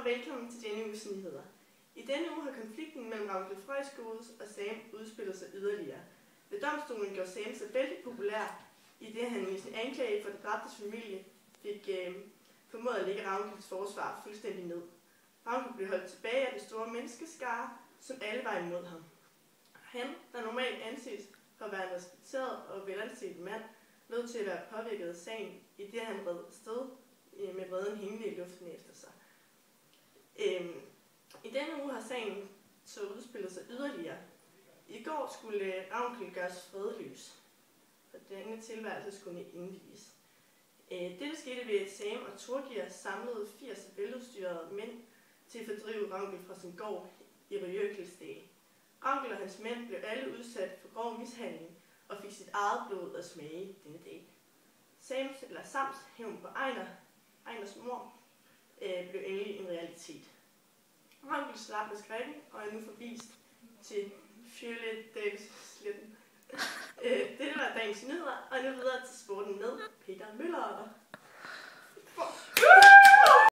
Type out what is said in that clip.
velkommen til denne uges nyheder. I denne uge har konflikten mellem Ravnkøbing Højskole og Sam udspillet sig yderligere. Ved domstolen gjorde Sam sig vældig populær, i det han i sin anklage for den dræbtes familie fik formået at lægge Ravnkøbings forsvar fuldstændig ned. Ravnkøbing blev holdt tilbage af den store menneskeskare, som alle var imod ham. Han, der normalt anses for at være en respekteret og velanset mand, lød til at være påvirket af sagen, i det han red sted med vreden hængende i luften efter sig. I denne uge har sagen så udspillet sig yderligere. I går skulle Ravnkøbing gøres fredløs, for denne tilværelse skulle indvies. Dette skete ved, at Sam og Torgeir samlede 80 veludstyrede mænd til at fordrive Ravnkøbing fra sin gård i Røjøkilsdal. Ravnkøbing og hans mænd blev alle udsat for grov mishandling og fik sit eget blod at smage denne dag. Sams hævn på Einars mor blev endelig en realitet. Ravnkøbing slap med skrækken og er nu forvist til Fjöledalssletten. Dette var dagens nyheder, og nu videre til sporten med Peter Møller.